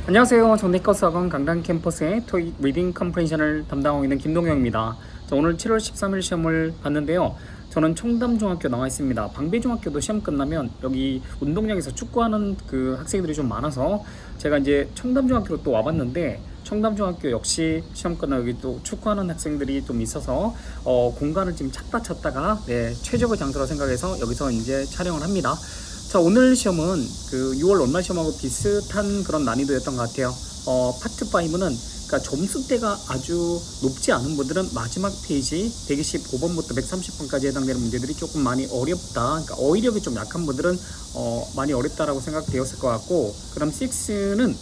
안녕하세요. 전내과수학원 강당 캠퍼스의 토익 리딩 컴프레hen션을 담당하고 있는 김동영입니다. 오늘 7월 13일 시험을 봤는데요. 저는 청담중학교 나와 있습니다. 방배중학교도 시험 끝나면 여기 운동장에서 축구하는 그 학생들이 좀 많아서 제가 이제 청담중학교로 또 와봤는데, 청담중학교 역시 시험 끝나 여기 또 축구하는 학생들이 좀 있어서 공간을 지금 찾다가 최적의 장소라 생각해서 여기서 이제 촬영을 합니다. 자, 오늘 시험은 그 6월 온라인 시험하고 비슷한 그런 난이도였던 것 같아요. 파트 5는 그러니까 점수대가 아주 높지 않은 분들은 마지막 페이지 125번부터 130번까지 해당되는 문제들이 조금 많이 어렵다. 그러니까 어휘력이 좀 약한 분들은 많이 어렵다라고 생각되었을 것 같고, 그럼 6는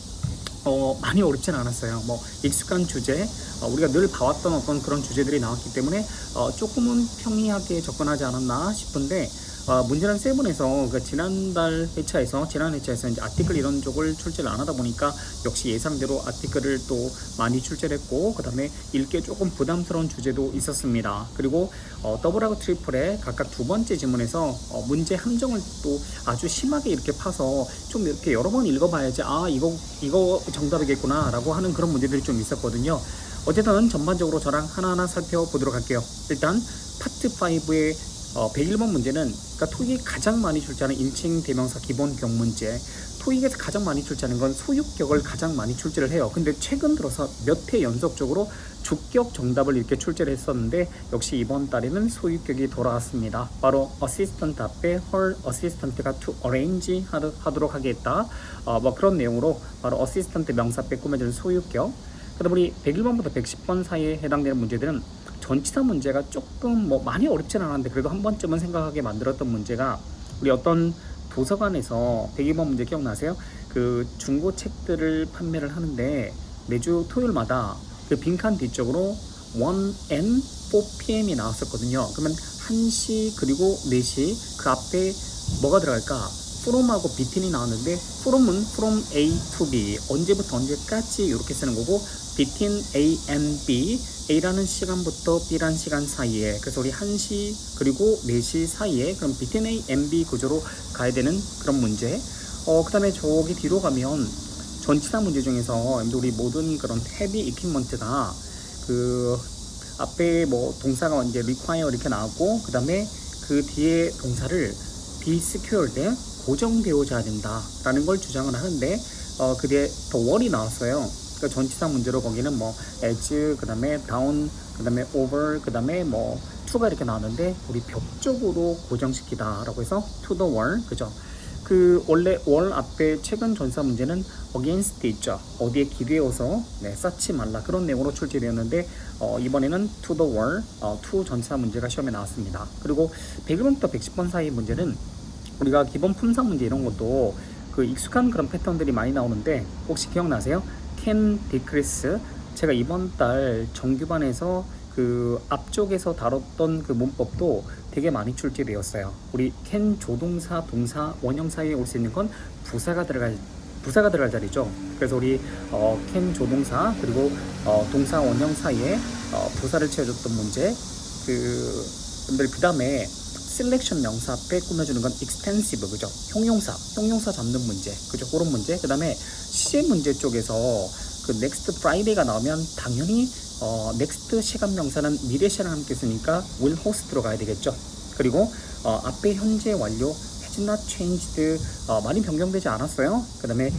많이 어렵진 않았어요. 뭐 익숙한 주제, 우리가 늘 봐왔던 어떤 그런 주제들이 나왔기 때문에 조금은 평이하게 접근하지 않았나 싶은데, 문제는 세븐에서 그러니까 지난 회차에서 이제 아티클 이런 쪽을 출제를 안 하다 보니까 역시 예상대로 아티클을 또 많이 출제를 했고, 그 다음에 읽기에 조금 부담스러운 주제도 있었습니다. 그리고 더블하고 트리플에 각각 두 번째 지문에서 문제 함정을 또 아주 심하게 이렇게 파서 좀 이렇게 여러 번 읽어봐야지 이거 정답이겠구나 라고 하는 그런 문제들이 좀 있었거든요. 어쨌든 전반적으로 저랑 하나하나 살펴보도록 할게요. 일단 파트 5의 101번 문제는, 그러니까 토익이 가장 많이 출제하는 인칭 대명사 기본 격 문제, 토익에서 가장 많이 출제하는 건 소유격을 가장 많이 출제를 해요. 근데 최근 들어서 몇 회 연속적으로 주격 정답을 이렇게 출제를 했었는데, 역시 이번 달에는 소유격이 돌아왔습니다. 바로 assistant 앞에 her assistant가 to arrange 하도록 하겠다. 뭐 그런 내용으로 바로 assistant 명사 앞에 꾸며주는 소유격. 그다음 우리 101번부터 110번 사이에 해당되는 문제들은 전치사 문제가 조금 뭐 많이 어렵진 않았는데 그래도 한 번쯤은 생각하게 만들었던 문제가, 우리 어떤 도서관에서 102번 문제 기억나세요? 그 중고 책들을 판매를 하는데 매주 토요일마다 그 빈칸 뒤쪽으로 1and 4pm이 나왔었거든요. 그러면 1시 그리고 4시 그 앞에 뭐가 들어갈까? from하고 between이 나왔는데, from은 from A to B, 언제부터 언제까지 이렇게 쓰는 거고, between A and B, A라는 시간부터 B라는 시간 사이에, 그래서 우리 1시 그리고 4시 사이에 그럼 between A and B 구조로 가야 되는 그런 문제. 그 다음에 저기 뒤로 가면 전치사 문제 중에서 우리 모든 그런 heavy equipment가 그 앞에 뭐 동사가 이제 require 이렇게 나왔고, 그 다음에 그 뒤에 동사를 be secured, 고정되어져야 된다 라는 걸 주장을 하는데, 그 뒤에 더 월이 나왔어요. 그러니까 전치사 문제로 거기는 뭐 as, 그 다음에 down, 그 다음에 over, 그 다음에 뭐 to가 이렇게 나왔는데, 우리 벽 쪽으로 고정시키다 라고 해서 to the wall, 그죠? 그 원래 wall 앞에 최근 전사 문제는 against 있죠. 어디에 기대어서 쌓지 말라, 그런 내용으로 출제되었는데, 이번에는 to the wall, to 전사 문제가 시험에 나왔습니다. 그리고 101번부터 110번 사이 문제는 우리가 기본 품사 문제 이런 것도 그 익숙한 그런 패턴들이 많이 나오는데, 혹시 기억나세요? can decrease, 제가 이번 달 정규반에서 그 앞쪽에서 다뤘던 그 문법도 되게 많이 출제되었어요. 우리 can 조동사, 동사, 원형 사이에 올 수 있는 건 부사가 들어갈 자리죠. 그래서 우리 can 조동사 그리고 동사, 원형 사이에 부사를 채워줬던 문제. 그 다음에 셀렉션 명사 앞에 꾸며주는 건 extensive, 그죠? 형용사 잡는 문제, 그죠? 그런 문제. 그 다음에 시제 문제 쪽에서 그 next Friday가 나오면 당연히 next 시간 명사는 미래 시간을 함께 쓰니까 will host 들어가야 되겠죠. 그리고 앞에 현재 완료 has not changed, 많이 변경되지 않았어요. 그 다음에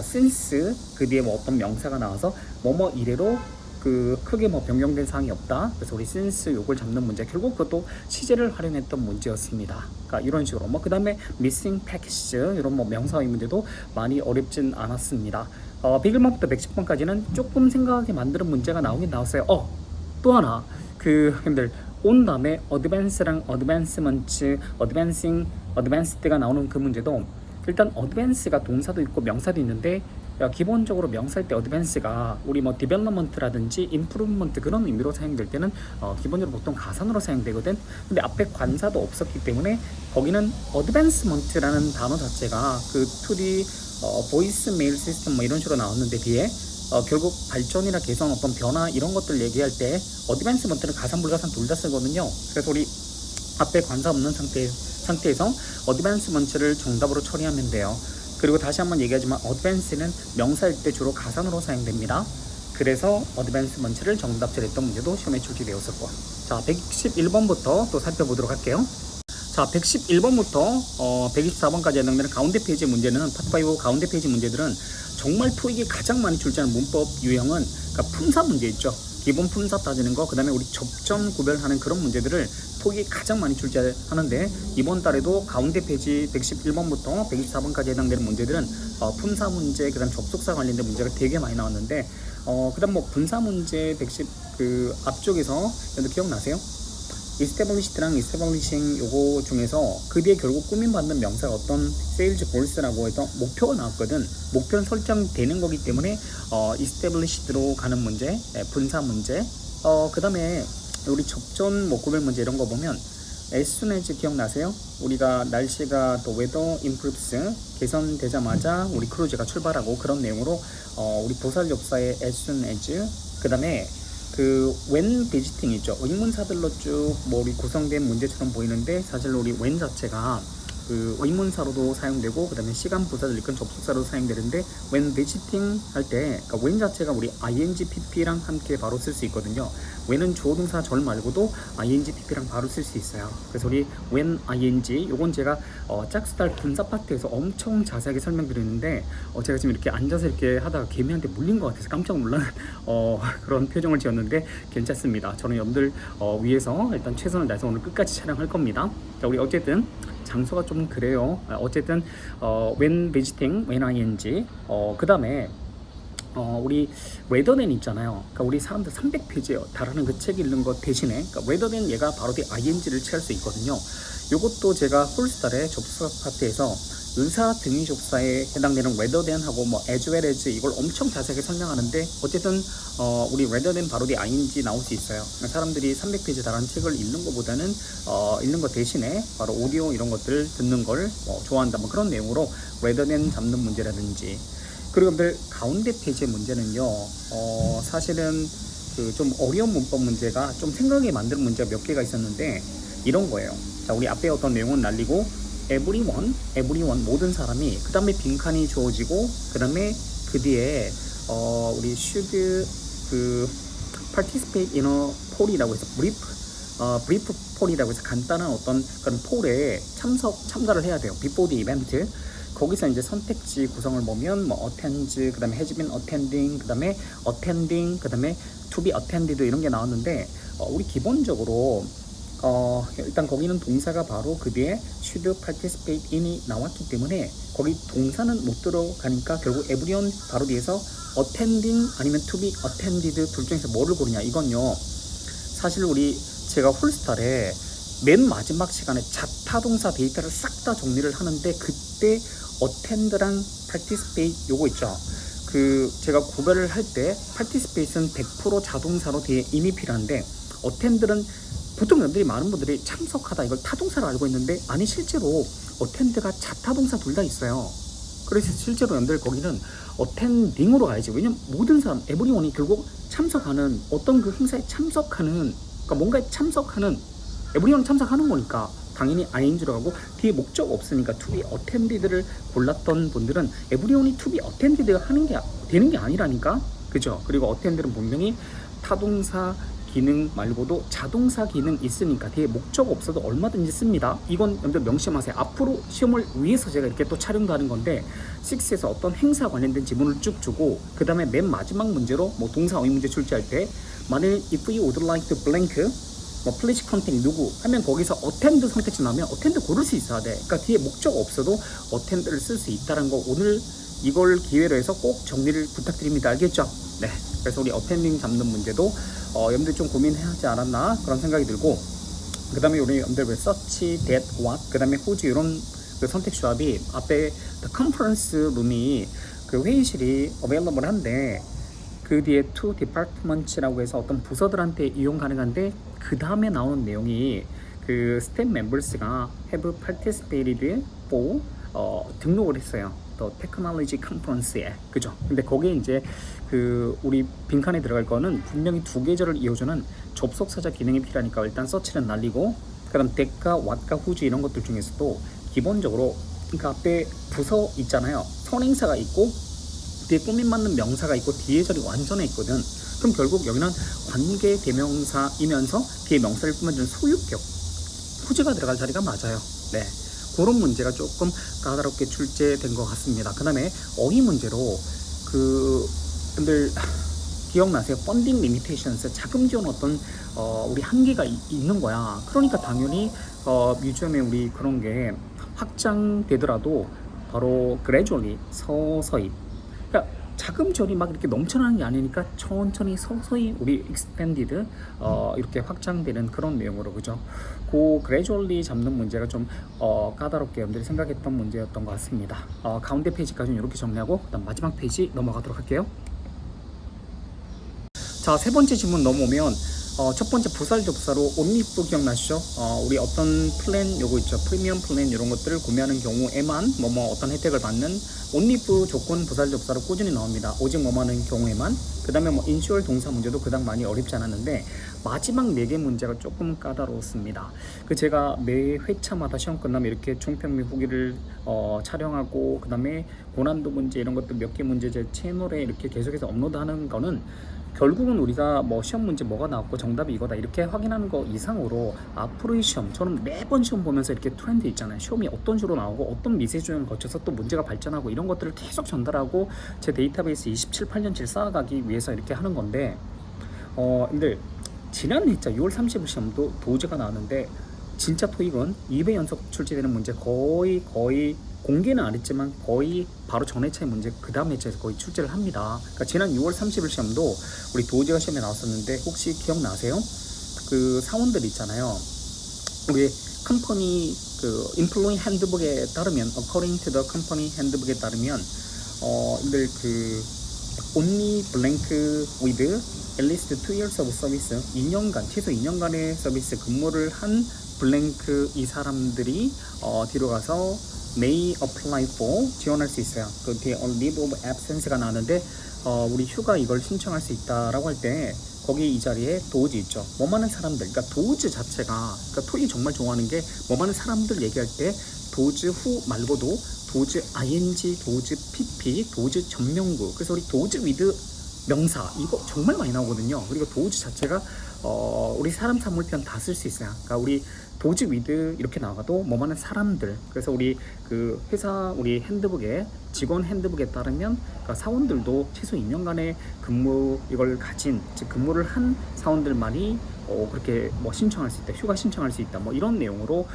since 그 뒤에 뭐 어떤 명사가 나와서 뭐뭐 이래로 그 크게 뭐 변경된 사항이 없다. 그래서 우리 since 요걸 잡는 문제, 결국 그것도 시제를 활용했던 문제였습니다. 그러니까 이런 식으로 뭐 그 다음에 missing package 이런 뭐 명사의 문제도 많이 어렵진 않았습니다. 101번부터 110번까지는 조금 생각하게 만드는 문제가 나오긴 나왔어요. 또 하나, 그 형님들 온 다음에 advance랑 advancement, advancing, advanced가 나오는 그 문제도, 일단 advance가 동사도 있고 명사도 있는데, 기본적으로 명사일 때 advance가 우리 뭐 development라든지 improvement 그런 의미로 사용될 때는 기본적으로 보통 가산으로 사용되거든. 근데 앞에 관사도 없었기 때문에 거기는 advancement라는 단어 자체가 그 2D voice mail system 뭐 이런 식으로 나왔는데, 뒤에 결국 발전이나 개선, 어떤 변화 이런 것들 얘기할 때 advancement는 가산 불가산 둘 다 쓰거든요. 그래서 우리 앞에 관사 없는 상태에서 advancement를 정답으로 처리하면 돼요. 그리고 다시 한번 얘기하지만 advance는 명사일 때 주로 가산으로 사용됩니다. 그래서 advancement를 정답처리했던 문제도 시험에 출제되었었고, 자 111번부터 또 살펴보도록 할게요. 자 111번부터 124번까지 해당되는 가운데 페이지 문제는 파트 5 가운데 페이지 문제들은 정말 토익이 가장 많이 출제하는 문법 유형은 그러니까 품사 문제 있죠. 기본 품사 따지는 거, 그 다음에 우리 접점 구별하는 그런 문제들을 토익이 가장 많이 출제하는데, 이번 달에도 가운데 페이지 111번부터 124번까지 해당되는 문제들은 품사 문제, 그 다음 접속사 관련된 문제가 되게 많이 나왔는데, 그 다음 뭐 분사 문제 110 그 앞쪽에서 여러분 기억나세요? established랑 establishing 요거 중에서 그 뒤에 결국 꾸민받는 명사가 어떤 sales goals라고 해서 목표가 나왔거든. 목표는 설정되는 거기 때문에 established로 가는 문제, 분사 문제. 그 다음에 우리 접전 뭐 구별 문제 이런 거 보면 as soon as 기억나세요? 우리가 날씨가 또 weather improves 개선되자마자 우리 크루즈가 출발하고 그런 내용으로 우리 보살접사의 as soon as, 그 다음에 그 when visiting 있죠. 의문사들로 쭉 뭐 우리 구성된 문제처럼 보이는데, 사실 우리 when 자체가 그 의문사로도 사용되고 그 다음에 시간 부사를 일컫는 접속사로 사용되는데, when visiting 할 때 그러니까 when 자체가 우리 ing pp랑 함께 바로 쓸 수 있거든요. when은 주어 동사 절 말고도 ing pp랑 바로 쓸 수 있어요. 그래서 우리 when ing 요건 제가 짝수달 분사 파트에서 엄청 자세하게 설명드렸는데, 제가 지금 이렇게 앉아서 이렇게 하다가 개미한테 물린 것 같아서 깜짝 놀란 그런 표정을 지었는데 괜찮습니다. 저는 여러분들 위해서 일단 최선을 다해서 오늘 끝까지 촬영할 겁니다. 자, 우리 어쨌든 장소가 좀 그래요. 어쨌든 when visiting, when ing, 그 다음에 우리 weather는 있잖아요. 그러니까 우리 사람들 300페이지에 달하는 그 책 읽는 거 대신에, 그러니까 weather는 얘가 바로 뒤 ing를 취할 수 있거든요. 요것도 제가 홀스달의 접속사 파트에서 의사 등위 접사에 해당되는 rather than 하고 뭐 as well as 이걸 엄청 자세하게 설명하는데, 어쨌든 우리 rather than 바로 뒤 ing 나올 수 있어요. 사람들이 300페이지 달하는 책을 읽는 것보다는 읽는 것 대신에 바로 오디오 이런 것들 듣는 걸 좋아한다, 뭐 그런 내용으로 rather than 잡는 문제라든지. 그리고 여러분들 가운데 페이지의 문제는요, 사실은 그 좀 어려운 문법 문제가 좀 생각하게 만드는 문제가 몇 개가 있었는데 이런 거예요. 자, 우리 앞에 어떤 내용은 날리고 everyone 모든 사람이, 그 다음에 빈칸이 주어지고 그 다음에 그 뒤에 우리 should 그 participate in a poll이라고 해서 brief poll이라고 해서 간단한 어떤 그런 폴에 참가를 해야 돼요. before the event. 거기서 이제 선택지 구성을 보면 뭐 attend, 그 다음에 has been attending, 그 다음에 attending, 그 다음에 to be attended 이런 게 나왔는데, 우리 기본적으로 일단 거기는 동사가 바로 그 뒤에 should participate in이 나왔기 때문에 거기 동사는 못 들어가니까 결국 everyone 바로 뒤에서 attending 아니면 to be attended 둘 중에서 뭐를 고르냐. 이건요, 사실 우리 제가 홀스달에 맨 마지막 시간에 자타동사 데이터를 싹 다 정리를 하는데, 그때 attend랑 participate 요거 있죠. 그 제가 구별을 할 때 participate는 100% 자동사로 뒤에 in이 필요한데, attend는 보통 여러분들이 많은 분들이 참석하다 이걸 타동사로 알고 있는데, 아니 실제로 attend가 자타동사 둘 다 있어요. 그래서 실제로 여러분들 거기는 attending으로 가야지. 왜냐면 모든 사람 everyone이 결국 참석하는 어떤 그 행사에 참석하는, 그러니까 뭔가에 참석하는 everyone 참석하는 거니까 당연히 ing로 가고, 뒤에 목적 없으니까 to be attended를 골랐던 분들은 everyone이 to be attended 하는 게 되는 게 아니라니까, 그죠? 그리고 attend는 분명히 타동사 기능 말고도 자동사 기능 있으니까 뒤에 목적 없어도 얼마든지 씁니다. 이건 여러분들 명심하세요. 앞으로 시험을 위해서 제가 이렇게 또 촬영도 하는 건데, 6에서 어떤 행사 관련된 지문을 쭉 주고 그 다음에 맨 마지막 문제로 뭐 동사 의문제 출제할 때 만일 if you would like to blank 뭐 please contact 누구 하면 거기서 attend 선택지 나오면 attend 고를 수 있어야 돼. 그러니까 뒤에 목적 없어도 attend를 쓸 수 있다는 거 오늘 이걸 기회로 해서 꼭 정리를 부탁드립니다. 알겠죠? 네. 그래서 우리 attending 잡는 문제도 여러분들 좀 고민하지 않았나 그런 생각이 들고, 그 다음에 우리 여러분들 왜 search, that, what, 그 다음에 whose 이런 그 선택 조합이 앞에 the conference room이 그 회의실이 available 한데, 그 뒤에 to departments라고 해서 어떤 부서들한테 이용 가능한데, 그 다음에 나오는 내용이 그 staff members가 have participated for 등록을 했어요. 또 테크놀로지 컨퍼런스에, 그죠? 근데 거기에 이제 그 우리 빈칸에 들어갈 거는 분명히 두 계절을 이어주는 접속사자 기능이 필요하니까 일단 서치는 날리고, 그 다음 that과 what과 whose 이런 것들 중에서도 기본적으로 그러니까 앞에 부서 있잖아요. 선행사가 있고 뒤에 꾸밈 맞는 명사가 있고 뒤에 절이 완전해 있거든. 그럼 결국 여기는 관계 대명사이면서 뒤에 명사를 꾸며주는 소유격 후지가 들어갈 자리가 맞아요. 네, 그런 문제가 조금 까다롭게 출제된 것 같습니다. 그 다음에 어휘 문제로 근들 기억나세요? 펀딩 리미테이션스, 자금 지원 어떤 우리 한계가 있는 거야. 그러니까 당연히 뮤지엄에 우리 그런 게 확장되더라도 바로 gradually, 서서히, 그러니까 자금 지원이 막 이렇게 넘쳐나는 게 아니니까 천천히 서서히 우리 extended 이렇게 확장되는 그런 내용으로, 그죠? 그 gradually 잡는 문제가 좀 까다롭게 여러분들이 생각했던 문제였던 것 같습니다. 가운데 페이지까지는 이렇게 정리하고 그다음 마지막 페이지 넘어가도록 할게요. 자, 세 번째 질문 넘어오면 첫 번째 부살접사로 온리프 기억나시죠? 우리 어떤 플랜 요거 있죠, 프리미엄 플랜 이런 것들을 구매하는 경우에만 뭐뭐 어떤 혜택을 받는 온리프 조건 부살접사로 꾸준히 나옵니다. 오직 뭐뭐하는 경우에만. 그 다음에 뭐 인슈얼 동사 문제도 그닥 많이 어렵지 않았는데 마지막 4개 문제가 조금 까다로웠습니다. 제가 매 회차마다 시험 끝나면 이렇게 총평 및 후기를 촬영하고 그 다음에 고난도 문제 이런 것들 몇 개 문제 제 채널에 이렇게 계속해서 업로드하는 거는 결국은 우리가 뭐 시험 문제 뭐가 나왔고 정답이 이거다 이렇게 확인하는 거 이상으로 앞으로의 시험, 저는 매번 시험 보면서 이렇게 트렌드 있잖아요. 시험이 어떤 식으로 나오고 어떤 미세 조정을 거쳐서 또 문제가 발전하고 이런 것들을 계속 전달하고 제 데이터베이스 27, 8년치를 쌓아가기 위해서 이렇게 하는 건데 근데 지난 회차 6월 30일 시험도 도제가 나왔는데 진짜 토익은 2회 연속 출제되는 문제 거의 공개는 안 했지만 거의 바로 전 회차의 문제 그 다음 회차에서 거의 출제를 합니다. 그러니까 지난 6월 30일 시험도 우리 도지가 시험에 나왔었는데 혹시 기억나세요? 그 사원들 있잖아요. 우리 컴퍼니 인플로이 핸드북에 따르면 according to the company handbook에 따르면 only blank with at least 2 years of service 2년간 최소 2년간의 서비스 근무를 한 블랭크 이 사람들이 뒤로 가서 may apply for 지원할 수 있어요. 그 뒤에 on leave of absence가 나왔는데 우리 휴가 이걸 신청할 수 있다라고 할 때 거기 이 자리에 도즈 있죠. 뭐많은 사람들, 그러니까 도즈 자체가, 그러니까 토이 정말 좋아하는 게 뭐많은 사람들 얘기할 때 도즈 후 말고도 도즈 ing, 도즈 pp, 도즈 전명구, 그래서 우리 도즈 with 명사 이거 정말 많이 나오거든요. 그리고 도즈 자체가 우리 사람 사물편 다 쓸 수 있어요. 그러니까 우리 도즈 위드 이렇게 나가도 뭐만한 사람들, 그래서 우리 그 회사 우리 핸드북에 직원 핸드북에 따르면 그러니까 사원들도 최소 2년간의 근무 이걸 가진, 즉 근무를 한 사원들만이 그렇게 뭐 신청할 수 있다, 휴가 신청할 수 있다, 뭐 이런 내용으로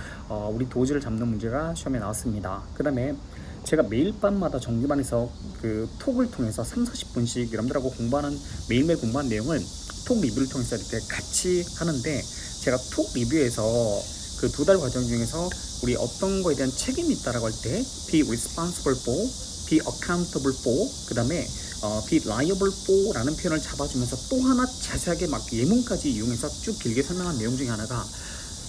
우리 도즈를 잡는 문제가 시험에 나왔습니다. 그 다음에 제가 매일 밤마다 정규반에서 그 톡을 통해서 30-40분씩 여러분들하고 매일매일 공부하는 내용을 톡 리뷰를 통해서 이렇게 같이 하는데, 제가 톡 리뷰에서 그 2달 과정 중에서 우리 어떤 거에 대한 책임이 있다라고 할 때 be responsible for, be accountable for, 그 다음에 be liable for 라는 표현을 잡아주면서 또 하나 자세하게 막 예문까지 이용해서 쭉 길게 설명한 내용 중에 하나가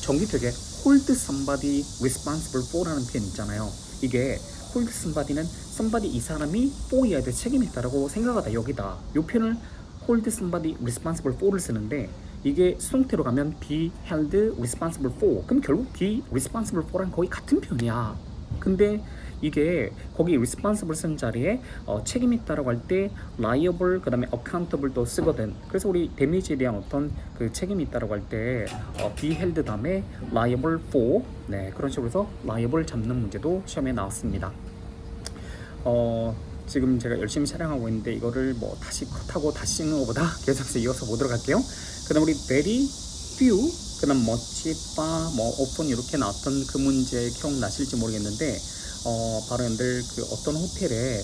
정규택에 hold somebody responsible for 라는 표현 있잖아요. 이게 hold somebody는 somebody 이 사람이 for이어야 될 책임이 있다라고 생각하다 여기다 이 표현을 hold somebody responsible for를 쓰는데, 이게 수동태로 가면 be held responsible for, 그럼 결국 be responsible for랑 거의 같은 표현이야. 근데 이게 거기 responsible 쓴 자리에 책임이 있다라고 할 때 liable 그 다음에 accountable도 쓰거든. 그래서 우리 데미지에 대한 어떤 그 책임이 있다라고 할 때 be held 다음에 liable for, 네, 그런 식으로 해서 liable 잡는 문제도 시험에 나왔습니다. 지금 제가 열심히 촬영하고 있는데 이거를 뭐 다시 컷하고 다시 찍는 것보다 계속해서 이어서 보도록 할게요. 그 다음 우리 very few, 그 다음 much, far, 뭐 often 이렇게 나왔던 그 문제 기억나실지 모르겠는데 바로 여러분들 그 어떤 호텔에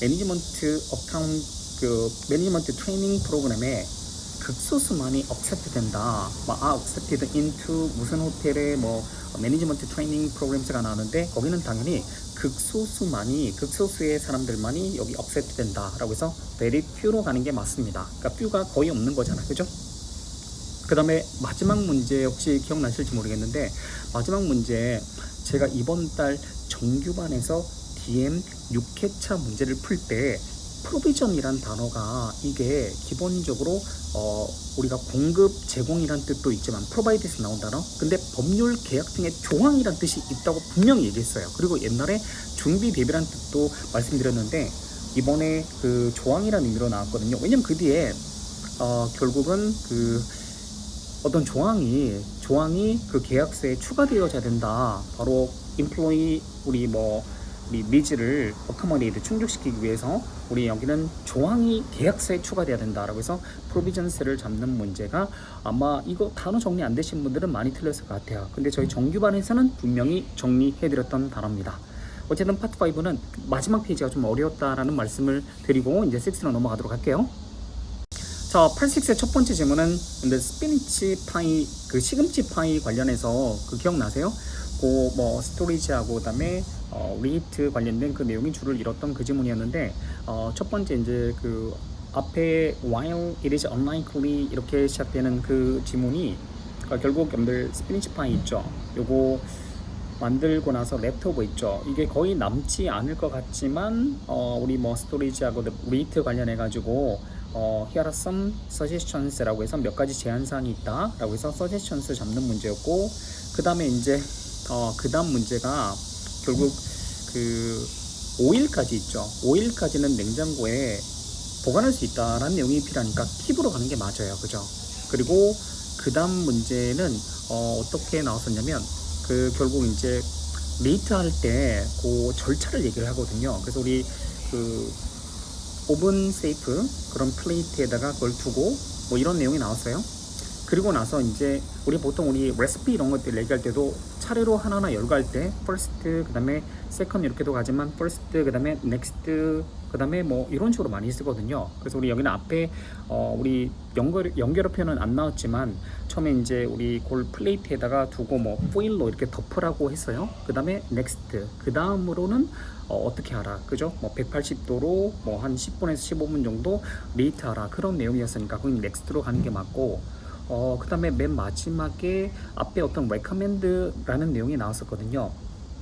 매니지먼트 트레이닝 프로그램에 극소수만이 accept 된다, accepted into 무슨 호텔에 뭐 매니지먼트 트레이닝 프로그램스가 나오는데 거기는 당연히 극소수의 사람들만이 여기 accept 된다 라고 해서 very few로 가는 게 맞습니다. 그러니까 few가 거의 없는 거잖아, 그죠? 그 다음에 마지막 문제 혹시 기억나실지 모르겠는데, 마지막 문제 제가 이번 달 정규반에서 DM 6회차 문제를 풀 때 프로비전이란 단어가 이게 기본적으로 우리가 공급, 제공이란 뜻도 있지만 프로바이드에서 나온 단어. 근데 법률 계약 등의 조항이란 뜻이 있다고 분명히 얘기했어요. 그리고 옛날에 준비 대비란 뜻도 말씀드렸는데 이번에 그 조항이라는 의미로 나왔거든요. 왜냐면 그 뒤에 결국은 그 어떤 조항이 그 계약서에 추가되어져야 된다. 바로 임플로이 우리 니즈를 어커머데이트 충족시키기 위해서 우리 여기는 조항이 계약서에 추가돼야 된다라고 해서 프로비전스를 잡는 문제가 아마 이거 단어 정리 안 되신 분들은 많이 틀렸을 것 같아요. 근데 저희 정규반에서는 분명히 정리해드렸던 단어입니다. 어쨌든 파트 5는 마지막 페이지가 좀 어려웠다라는 말씀을 드리고 이제 6로 넘어가도록 할게요. 자, 86의 첫 번째 질문은 근데 스피니치 파이, 그 시금치 파이 관련해서 그 기억나세요? 그 스토리지하고 그다음에 리히트 관련된 그 내용이 줄을 잃었던 그 지문이었는데 첫 번째 이제 그 앞에 while it is unlikely 이렇게 시작되는 그 지문이 결국 여러분들 스피니치 파이 있죠. 요거 만들고 나서 랩토버 있죠. 이게 거의 남지 않을 것 같지만 우리 스토리지하고 리히트 관련해 가지고 here are some suggestions라고 해서 몇 가지 제안사항이 있다 라고 해서 suggestions 잡는 문제였고 그 다음에 이제 그 다음 문제가 결국 그 5일까지 있죠. 5일까지는 냉장고에 보관할 수 있다라는 내용이 필요하니까 킵으로 가는 게 맞아요. 그죠? 그리고 그 다음 문제는 어떻게 나왔었냐면 그 결국 이제 레이트 할 때 그 절차를 얘기를 하거든요. 그래서 우리 그 오븐 세이프 그런 플레이트에다가 그걸 두고 이런 내용이 나왔어요. 그리고 나서 이제 우리 보통 우리 레시피 이런 것들 얘기할 때도 차례로 하나하나 열거할 때 first 그 다음에 second 이렇게도 가지만 first 그 다음에 next 그 다음에 이런 식으로 많이 쓰거든요. 그래서 우리 여기는 앞에 우리 연결어 표현은 안 나왔지만 처음에 이제 우리 골 플레이트에다가 두고 포일로 이렇게 덮으라고 했어요. 그 다음에 next 그 다음으로는 어떻게 하라, 그죠? 180도로 한 10분에서 15분 정도 레이트 하라 그런 내용이었으니까 거기 넥스트로 가는 게 맞고 그 다음에 맨 마지막에 앞에 어떤 recommend라는 내용이 나왔었거든요.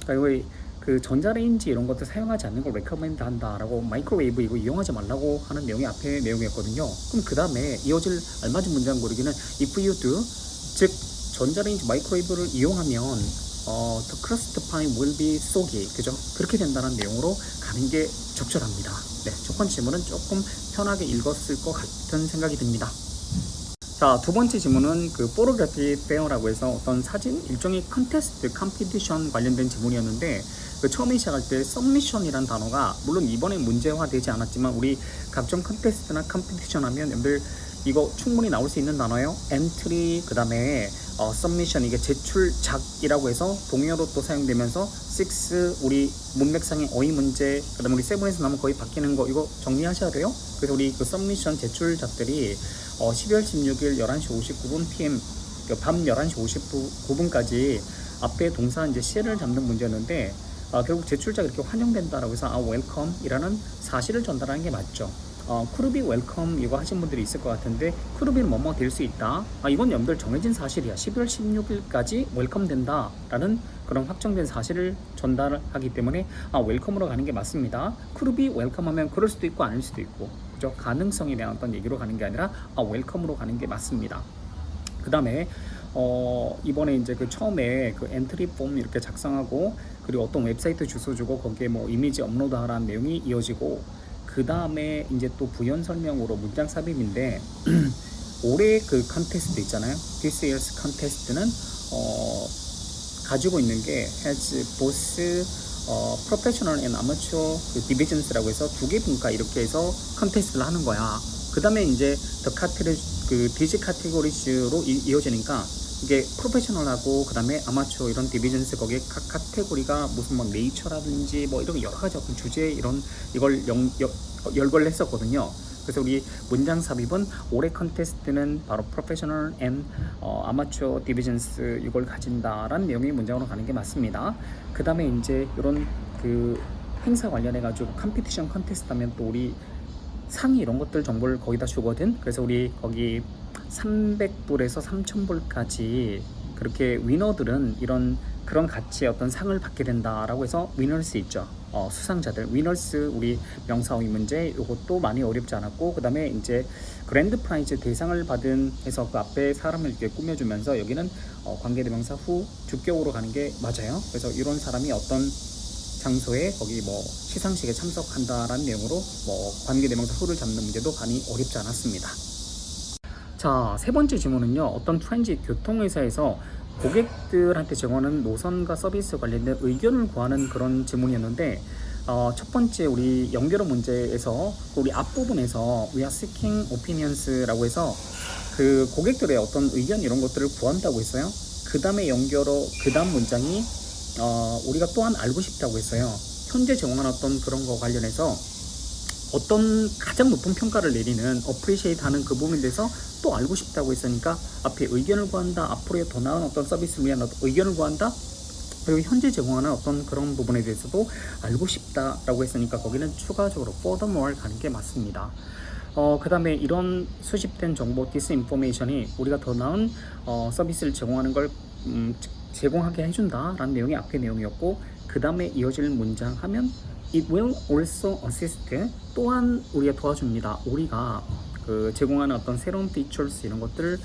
그러니까 여기 그 전자레인지 이런 것들 사용하지 않는 걸 recommend 한다라고 마이크로웨이브 이거 이용하지 말라고 하는 내용이 앞에 내용이었거든요. 그럼 그 다음에 이어질 알맞은 문장 고르기는 if you do, 즉 전자레인지 마이크로웨이브를 이용하면 the crust pie will be soggy, 그죠? 그렇게 된다는 내용으로 가는 게 적절합니다. 네, 첫 번째 질문은 조금 편하게 읽었을 것 같은 생각이 듭니다. 자, 두 번째 질문은 그 포토그래피 페어라고 해서 어떤 사진 일종의 컨테스트, 컴피티션 관련된 질문이었는데 그 처음에 시작할 때 서미션이라는 단어가 물론 이번에 문제화되지 않았지만 우리 각종 컨테스트나 컴피티션 하면 여러분들 이거 충분히 나올 수 있는 단어예요. 엔트리 그 다음에 서미션 이게 제출작이라고 해서 동의어로 또 사용되면서 6 우리 문맥상의 어휘 문제 그 다음에 우리 7에서 나면 거의 바뀌는 거 이거 정리하셔야 돼요. 그래서 우리 그 서미션 제출작들이 12월 16일 11시 59분 PM 밤 11시 59분까지 앞에 동사 이제 CL을 잡는 문제였는데 결국 제출자가 이렇게 환영된다라고 해서 웰컴이라는 사실을 전달하는 게 맞죠. 쿠르비 웰컴 이거 하신 분들이 있을 것 같은데 쿠르비는 뭐뭐 될 수 있다. 이건 여러분들 정해진 사실이야. 12월 16일까지 웰컴 된다 라는 그런 확정된 사실을 전달하기 때문에 웰컴으로 가는 게 맞습니다. 쿠르비 웰컴 하면 그럴 수도 있고 아닐 수도 있고 그죠? 가능성에 대한 어떤 얘기로 가는 게 아니라 웰컴으로 가는 게 맞습니다. 그 다음에 이번에 이제 그 처음에 그 엔트리 폼 이렇게 작성하고 그리고 어떤 웹사이트 주소 주고 거기에 이미지 업로드 하라는 내용이 이어지고 그 다음에 이제 또 부연 설명으로 문장 삽입인데 올해 그 컨테스트 있잖아요. This year's contest는 가지고 있는 게 has both professional and amateur divisions라고 해서 두 개 분과 이렇게 해서 컨테스트를 하는 거야. 그 다음에 이제 디지 카테고리즈로 이어지니까 이게 프로페셔널하고 그 다음에 아마추어 이런 디비전스 거기에 각 카테고리가 무슨 네이처라든지 이런 여러 가지 어떤 주제 이걸 열거를 했었거든요. 그래서 우리 문장 삽입은 올해 컨테스트는 바로 프로페셔널 앤 아마추어 디비전스 이걸 가진다라는 내용의 문장으로 가는 게 맞습니다. 그 다음에 이제 이런 그 행사 관련해 가지고 컴피티션 컨테스트 하면 또 우리 상위 이런 것들 정보를 거의 다 주거든. 그래서 우리 거기 300불에서 3000불까지 그렇게 위너들은 이런 그런 가치의 어떤 상을 받게 된다라고 해서 위너스 있죠. 수상자들 위너스 우리 명사어휘 문제 이것도 많이 어렵지 않았고, 그 다음에 이제 그랜드 프라이즈 대상을 받은 해서 그 앞에 사람을 이렇게 꾸며주면서 여기는 관계대명사 후 주격으로 가는 게 맞아요. 그래서 이런 사람이 어떤 장소에 거기 뭐 시상식에 참석한다라는 내용으로 뭐 관계대명사 후를 잡는 문제도 많이 어렵지 않았습니다. 자, 세 번째 질문은요, 어떤 트랜짓 교통회사에서 고객들한테 제공하는 노선과 서비스 관련된 의견을 구하는 그런 질문이었는데, 첫 번째 우리 연결어 문제에서 우리 앞부분에서 We are seeking opinions라고 해서 그 고객들의 어떤 의견 이런 것들을 구한다고 했어요. 그 다음에 연결어 그 다음 문장이 우리가 또한 알고 싶다고 했어요. 현재 제공한 어떤 그런 거 관련해서 어떤 가장 높은 평가를 내리는 appreciate 하는 그 부분에 대해서 또 알고 싶다고 했으니까 앞에 의견을 구한다, 앞으로의 더 나은 어떤 서비스를 위한 의견을 구한다, 그리고 현재 제공하는 어떤 그런 부분에 대해서도 알고 싶다라고 했으니까 거기는 추가적으로 furthermore 가는 게 맞습니다. 그 다음에 이런 수집된 정보 디스인포메이션이 우리가 더 나은 서비스를 제공하는 걸 제공하게 해준다라는 내용이 앞의 내용이었고, 그 다음에 이어질 문장 하면 It will also assist, 또한 우리가 도와줍니다. 우리가 그 제공하는 어떤 새로운 features 이런 것들을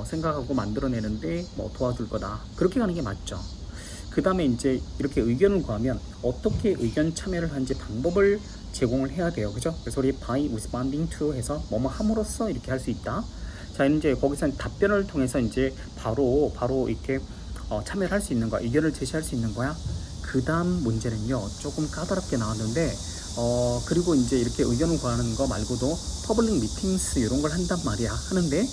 생각하고 만들어내는데 뭐 도와줄 거다. 그렇게 가는 게 맞죠. 그 다음에 이제 이렇게 의견을 구하면 어떻게 의견 참여를 하는지 방법을 제공을 해야 돼요. 그죠? 그래서 우리 by responding to 해서 뭐뭐 함으로써 이렇게 할 수 있다. 자, 이제 거기서 답변을 통해서 이제 바로 이렇게 참여를 할 수 있는 거야. 의견을 제시할 수 있는 거야. 그 다음 문제는요, 조금 까다롭게 나왔는데, 그리고 이제 이렇게 의견을 구하는 거 말고도 퍼블릭 미팅스 이런 걸 한단 말이야. 하는데,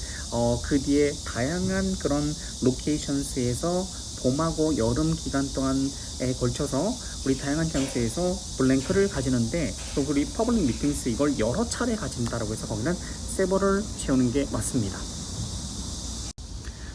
그 뒤에 다양한 그런 로케이션스에서 봄하고 여름 기간 동안에 걸쳐서 우리 다양한 장소에서 블랭크를 가지는데, 또 우리 퍼블릭 미팅스 이걸 여러 차례 가진다라고 해서 거기는 세버를 채우는 게 맞습니다.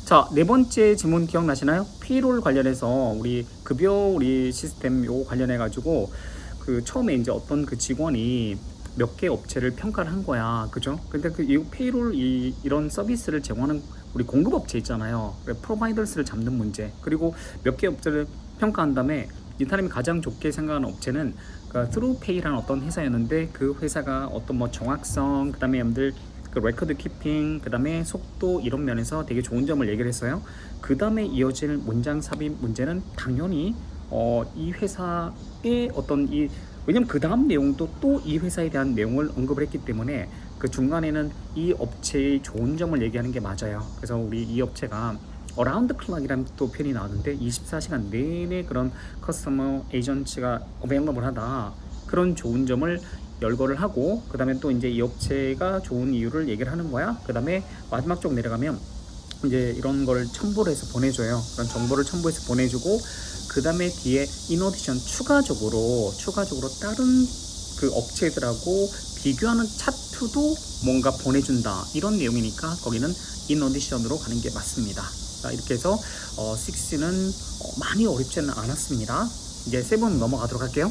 자, 네 번째 질문 기억나시나요? 페이롤 관련해서 우리 급여 우리 시스템 요 관련해 가지고 그 처음에 이제 어떤 그 직원이 몇 개 업체를 평가를 한 거야, 그죠? 근데 그 이 페이롤 이런 서비스를 제공하는 우리 공급업체 있잖아요. 프로바이더스를 잡는 문제, 그리고 몇 개 업체를 평가한 다음에 이 사람이 가장 좋게 생각하는 업체는 그 트루페이라는 어떤 회사였는데, 그 회사가 어떤 뭐 정확성, 그 다음에 여러분들 그 레코드 키핑, 그 다음에 속도 이런 면에서 되게 좋은 점을 얘기를 했어요. 그 다음에 이어질 문장 삽입 문제는 당연히 이 회사의 어떤 왜냐면 그 다음 내용도 또 이 회사에 대한 내용을 언급을 했기 때문에 그 중간에는 이 업체의 좋은 점을 얘기하는 게 맞아요. 그래서 우리 이 업체가 어라운드 클락이라는 또 표현이 나오는데 24시간 내내 그런 커스터머 에이전트가 어베일러블하다, 그런 좋은 점을 열거를 하고, 그 다음에 또 이제 이 업체가 좋은 이유를 얘기를 하는 거야. 그 다음에 마지막 쪽 내려가면 이제 이런 걸 첨부를 해서 보내줘요. 그런 정보를 첨부해서 보내주고, 그 다음에 뒤에 인어디션 추가적으로 다른 그 업체들하고 비교하는 차트도 뭔가 보내준다, 이런 내용이니까 거기는 인어디션으로 가는 게 맞습니다. 자, 이렇게 해서 6는 많이 어렵지는 않았습니다. 이제 7 넘어가도록 할게요.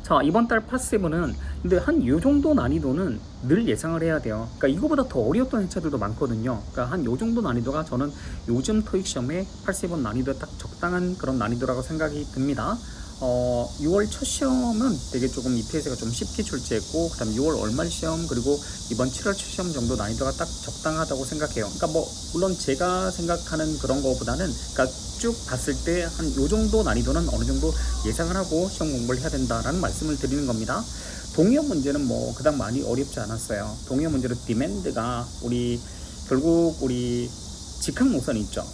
자, 이번 달 파7은 근데 한 요 정도 난이도는 늘 예상을 해야 돼요. 그러니까 이거보다 더 어려웠던 회차들도 많거든요. 그러니까 한 요 정도 난이도가 저는 요즘 토익 시험에 파7 난이도에 딱 적당한 그런 난이도라고 생각이 듭니다. 6월 첫 시험은 되게 조금 EPS가 좀 쉽게 출제했고, 그 다음 6월 월말 시험, 그리고 이번 7월 첫 시험 정도 난이도가 딱 적당하다고 생각해요. 그러니까 뭐 물론 제가 생각하는 그런 거보다는 그러니까 쭉 봤을 때 한 요 정도 난이도는 어느 정도 예상을 하고 시험 공부를 해야 된다라는 말씀을 드리는 겁니다. 동의어 문제는 뭐 그닥 많이 어렵지 않았어요. 동의어 문제로 디맨드가 결국 우리 직항 노선이 있죠.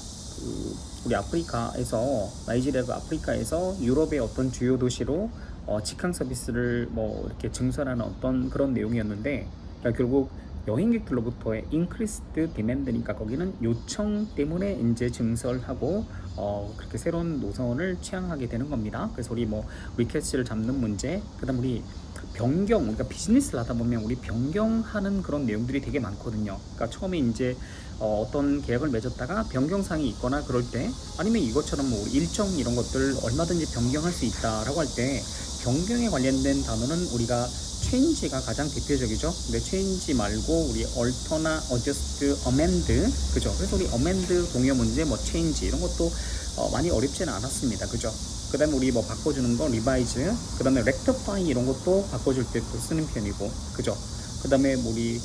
우리 아프리카에서, 나이지리아 아프리카에서 유럽의 어떤 주요 도시로 직항 서비스를 뭐 이렇게 증설하는 어떤 그런 내용이었는데, 그러니까 결국 여행객들로부터의 increased demand니까 거기는 요청 때문에 이제 증설하고 그렇게 새로운 노선을 취항하게 되는 겁니다. 그래서 우리 뭐 리퀘스트를 잡는 문제, 그다음 우리 변경, 우리가 비즈니스를 하다 보면 우리 변경하는 그런 내용들이 되게 많거든요. 그러니까 처음에 이제 어떤 계약을 맺었다가 변경사항이 있거나 그럴 때, 아니면 이것처럼 뭐 일정 이런 것들 얼마든지 변경할 수 있다라고 할 때 변경에 관련된 단어는 우리가 change가 가장 대표적이죠. 근데 change 말고 우리 alter나, adjust, amend, 그죠? 그래서 우리 amend 동의어 문제, 뭐 change 이런 것도 많이 어렵지는 않았습니다. 그죠? 그 다음에 우리 뭐 바꿔주는 거 revise, 그 다음에 rectify 이런 것도 바꿔줄 때 또 쓰는 편이고, 그죠? 그 다음에 우리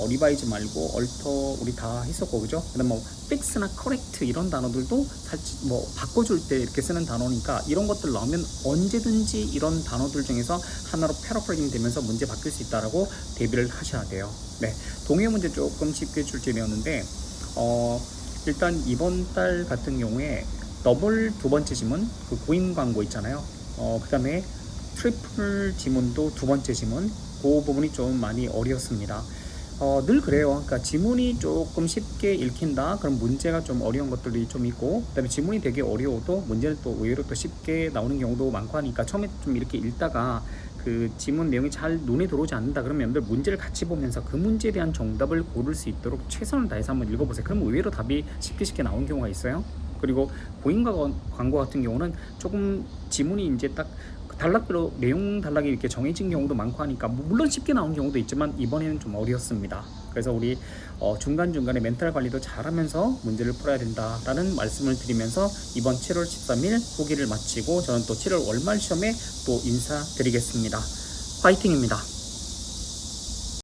리바이즈 말고 alter 우리 다 했었고, 그죠? 그 다음에 뭐 fix나 correct 이런 단어들도 살짝 뭐 바꿔줄 때 이렇게 쓰는 단어니까 이런 것들 넣으면 언제든지 이런 단어들 중에서 하나로 패러프레이징 되면서 문제 바뀔 수 있다라고 대비를 하셔야 돼요. 네, 동의어 문제 조금 쉽게 출제되었는데 일단 이번 달 같은 경우에 더블 두 번째 지문, 그 고임 광고 있잖아요. 그 다음에 트리플 지문도 두 번째 지문, 그 부분이 좀 많이 어려웠습니다. 늘 그래요. 그러니까 지문이 조금 쉽게 읽힌다, 그럼 문제가 좀 어려운 것들이 좀 있고, 그 다음에 지문이 되게 어려워도 문제는 또 의외로 또 쉽게 나오는 경우도 많고 하니까 처음에 좀 이렇게 읽다가 그 지문 내용이 잘 눈에 들어오지 않는다 그러면 여러분들 문제를 같이 보면서 그 문제에 대한 정답을 고를 수 있도록 최선을 다해서 한번 읽어보세요. 그럼 의외로 답이 쉽게 나오는 경우가 있어요. 그리고 고인 광고 같은 경우는 조금 지문이 이제 딱 단락으로 내용 단락이 이렇게 정해진 경우도 많고 하니까 물론 쉽게 나온 경우도 있지만 이번에는 좀 어려웠습니다. 그래서 우리 중간중간에 멘탈 관리도 잘하면서 문제를 풀어야 된다라는 말씀을 드리면서 이번 7월 13일 후기를 마치고 저는 또 7월 월말 시험에 또 인사드리겠습니다. 파이팅입니다.